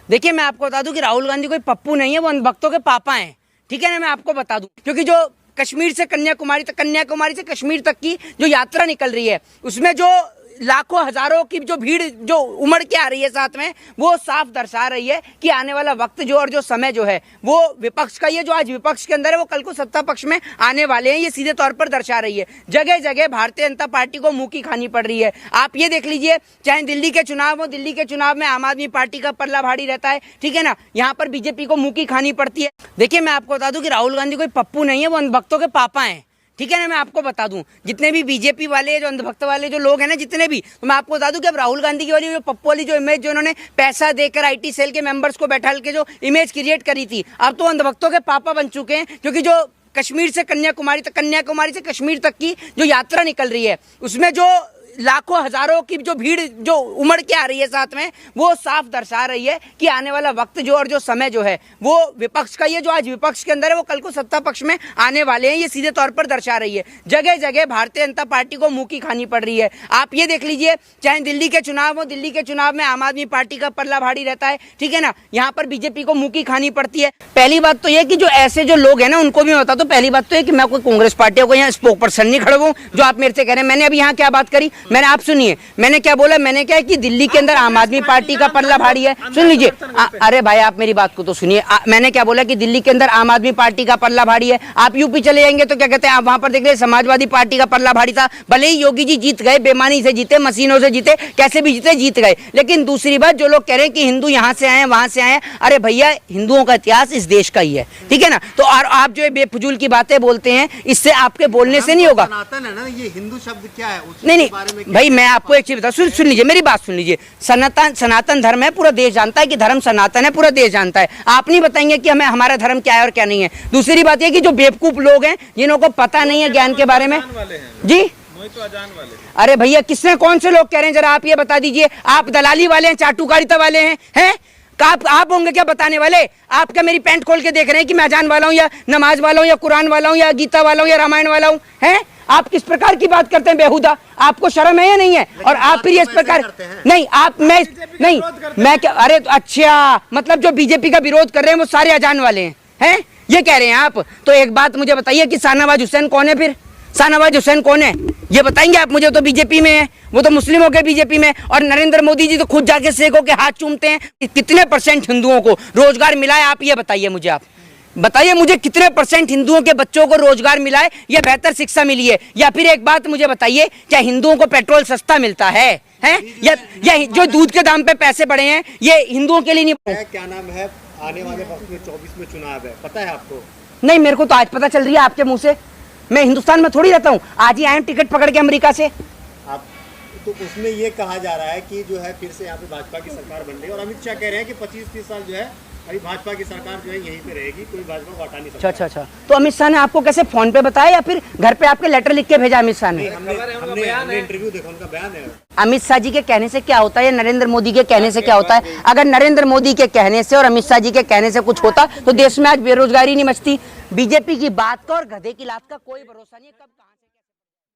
देखिए, मैं आपको बता दूं कि राहुल गांधी कोई पप्पू नहीं है, वो अंधभक्तों के पापा हैं। ठीक है ना, मैं आपको बता दूं, क्योंकि जो कश्मीर से कन्याकुमारी से कश्मीर तक की जो यात्रा निकल रही है, उसमें जो लाखों हजारों की जो भीड़ जो उमड़ के आ रही है साथ में, वो साफ दर्शा रही है कि आने वाला वक्त जो और जो समय जो है वो विपक्ष का, ये जो आज विपक्ष के अंदर है वो कल को सत्ता पक्ष में आने वाले हैं, ये सीधे तौर पर दर्शा रही है। जगह जगह भारतीय जनता पार्टी को मुंह की खानी पड़ रही है। आप ये देख लीजिए, चाहे दिल्ली के चुनाव हो, दिल्ली के चुनाव में आम आदमी पार्टी का पल्ला भारी रहता है, ठीक है ना, यहाँ पर बीजेपी को मुंह की खानी पड़ती है। देखिए, मैं आपको बता दूं कि राहुल गांधी कोई पप्पू नहीं है, वो अंधभक्तों के पापा हैं। ठीक है ना, मैं आपको बता दूं, जितने भी बीजेपी वाले जो अंधभक्त वाले जो लोग हैं ना, जितने भी, तो मैं आपको बता दूं कि अब राहुल गांधी की वाली जो पप्पू वाली जो इमेज जो उन्होंने पैसा देकर आईटी सेल के मेंबर्स को बैठा के जो इमेज क्रिएट करी थी, अब तो अंधभक्तों के पापा बन चुके हैं। क्योंकि जो कश्मीर से कन्याकुमारी से कश्मीर तक की जो यात्रा निकल रही है, उसमें जो लाखों हजारों की जो भीड़ जो उमड़ के आ रही है साथ में, वो साफ दर्शा रही है कि आने वाला वक्त जो और जो समय जो है वो विपक्ष का, ये जो आज विपक्ष के अंदर है वो कल को सत्ता पक्ष में आने वाले हैं, ये सीधे तौर पर दर्शा रही है। जगह जगह भारतीय जनता पार्टी को मुंह की खानी पड़ रही है। आप ये देख लीजिए, चाहे दिल्ली के चुनाव हो, दिल्ली के चुनाव में आम आदमी पार्टी का पल्ला भारी रहता है, ठीक है ना, यहाँ पर बीजेपी को मुंह की खानी पड़ती है। पहली बात तो यह कि जो ऐसे जो लोग हैं ना, उनको भी बता दो, पहली बात तो यह कि मैं कोई कांग्रेस पार्टी को यहाँ स्पोक पर्सन नहीं खड़ा हूँ, जो आप मेरे से कह रहे हैं। मैंने अभी यहाँ क्या बात करी, मैंने, आप सुनिए, मैंने क्या बोला, मैंने क्या है कि दिल्ली के अंदर आम आदमी पार्टी का पल्ला भारी है। सुन लीजिए, अरे भाई आप मेरी बात को तो सुनिए। मैंने क्या बोला कि दिल्ली के अंदर आम आदमी पार्टी का पल्ला भारी है। आप यूपी चले जाएंगे तो क्या कहते हैं, आप वहां पर देख रहे समाजवादी पार्टी का पल्ला भारी था। भले ही योगी जी जीत गए, बेमानी से जीते, मशीनों से जीते, कैसे भी जीते, जीत गए। लेकिन दूसरी बात, जो लोग कह रहे हैं कि हिंदू यहाँ से आए वहां से आए, अरे भैया हिंदुओं का इतिहास इस देश का ही है, ठीक है ना। तो और आप जो बेफजूल की बातें बोलते हैं, इससे आपके बोलने से नहीं होगा। सनातन है ना, ये हिंदू शब्द क्या है? नहीं भाई, मैं आपको एक चीज बता, सुन लीजिए, मेरी बात सुन लीजिए। सनातन धर्म है, पूरा देश जानता है कि धर्म सनातन है, पूरा देश जानता है। आप नहीं बताएंगे कि हमें हमारा धर्म क्या है और क्या नहीं है। दूसरी बात यह कि जो बेवकूफ लोग हैं, जिनको पता नहीं है ज्ञान के बारे में, जी अरे भैया किसने, कौन से लोग कह रहे हैं, जरा आप ये बता दीजिए। आप दलाली वाले हैं, चाटुकारिता वाले हैं? आप होंगे क्या बताने वाले? आप क्या मेरी पैंट खोल के देख रहे हैं कि मैं अजान वाला हूँ या नमाज वाला हूँ या कुरान वाला हूँ या गीता वाला हूँ या रामायण वाला हूँ? हैं आप किस प्रकार की बात करते हैं बेहुदा? आपको शर्म है या नहीं है? और आप फिर इस प्रकार नहीं, आप मैं क्या, अरे अच्छा, मतलब जो बीजेपी का विरोध कर रहे हैं वो सारे अजान वाले हैं, ये कह रहे हैं आप? तो एक बात मुझे बताइए कि शाहनवाज हुसैन कौन है? फिर शाहनवाज हुसैन कौन है ये बताएंगे आप मुझे? तो बीजेपी में है, वो तो मुस्लिमों के बीजेपी में। और नरेंद्र मोदी जी तो खुद जाके शेखों के हाथ चूमते हैं। कितने % हिंदुओं को रोजगार मिला है, आप ये बताइए मुझे। आप बताइए मुझे, कितने % हिंदुओं के बच्चों को रोजगार मिला है या बेहतर शिक्षा मिली है? या फिर एक बात मुझे बताइए, क्या हिंदुओं को पेट्रोल सस्ता मिलता है? या जो दूध के दाम पे पैसे बढ़े हैं, ये हिंदुओं के लिए नहीं? क्या नाम है, आने वाले वक्त में 24 में चुनाव है, पता है आपको? नहीं, मेरे को तो आज पता चल रही है आपके मुंह से। मैं हिंदुस्तान में थोड़ी रहता हूँ, आज ही आया टिकट पकड़ के अमेरिका से। आप तो उसमें ये कहा जा रहा है कि जो है फिर से यहाँ पे भाजपा की सरकार बन रही है, और अमित शाह कह रहे हैं कि 25-30 साल जो है अभी भाजपा की सरकार जो है यहीं पे रहेगी, कोई भाजपा को हटा नहीं सकता। अच्छा। तो अमित शाह ने आपको कैसे, फोन पे बताया या फिर घर पे आपके लेटर लिख के भेजा अमित शाह ने? हमने इंटरव्यू देखा, उनका बयान है। अमित शाह जी के कहने से क्या होता है या नरेंद्र मोदी के कहने से क्या होता है? अगर नरेंद्र मोदी के कहने से और अमित शाह जी के कहने से कुछ होता तो देश में आज बेरोजगारी नहीं मचती। बीजेपी की बात का और गधे की लात का कोई भरोसा नहीं है। कब